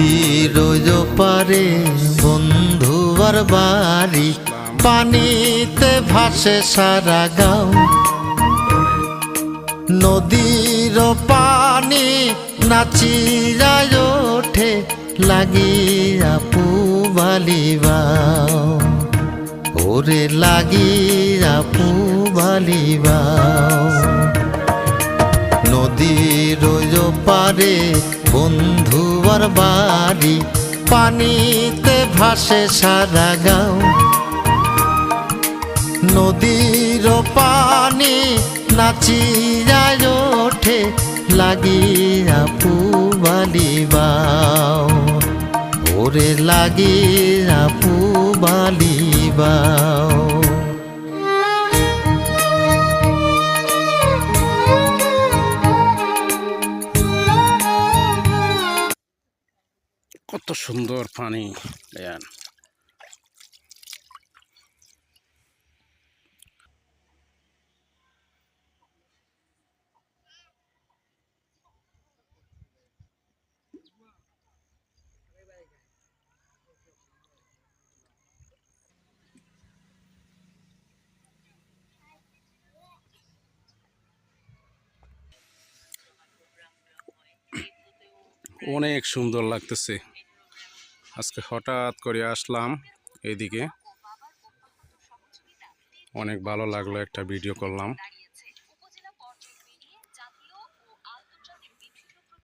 নদীর ওই পারে বন্ধুবার বাড়ি, পানিতে ভাসে সারা গাঁও। নদীর পানি নাচিয়া ওঠে, লাগিয়া পুবালিবাও, ওরে লাগিয়া পুবালিবাও। নদীর ওই পারে বন্ধুবার বাড়ি, পানিতে ভাসে সারা গাঁও। নদীর পানি নাচিয়া ওঠে, লাগিয়া পুবালিবাও, ওরে লাগিয়া পুবালিবাও। কত সুন্দর পানি দেখেন। অনেক সুন্দর লাগতেছে। আজকে হঠাৎ করে আসলাম এইদিকে, অনেক ভালো লাগলো, একটা ভিডিও করলাম।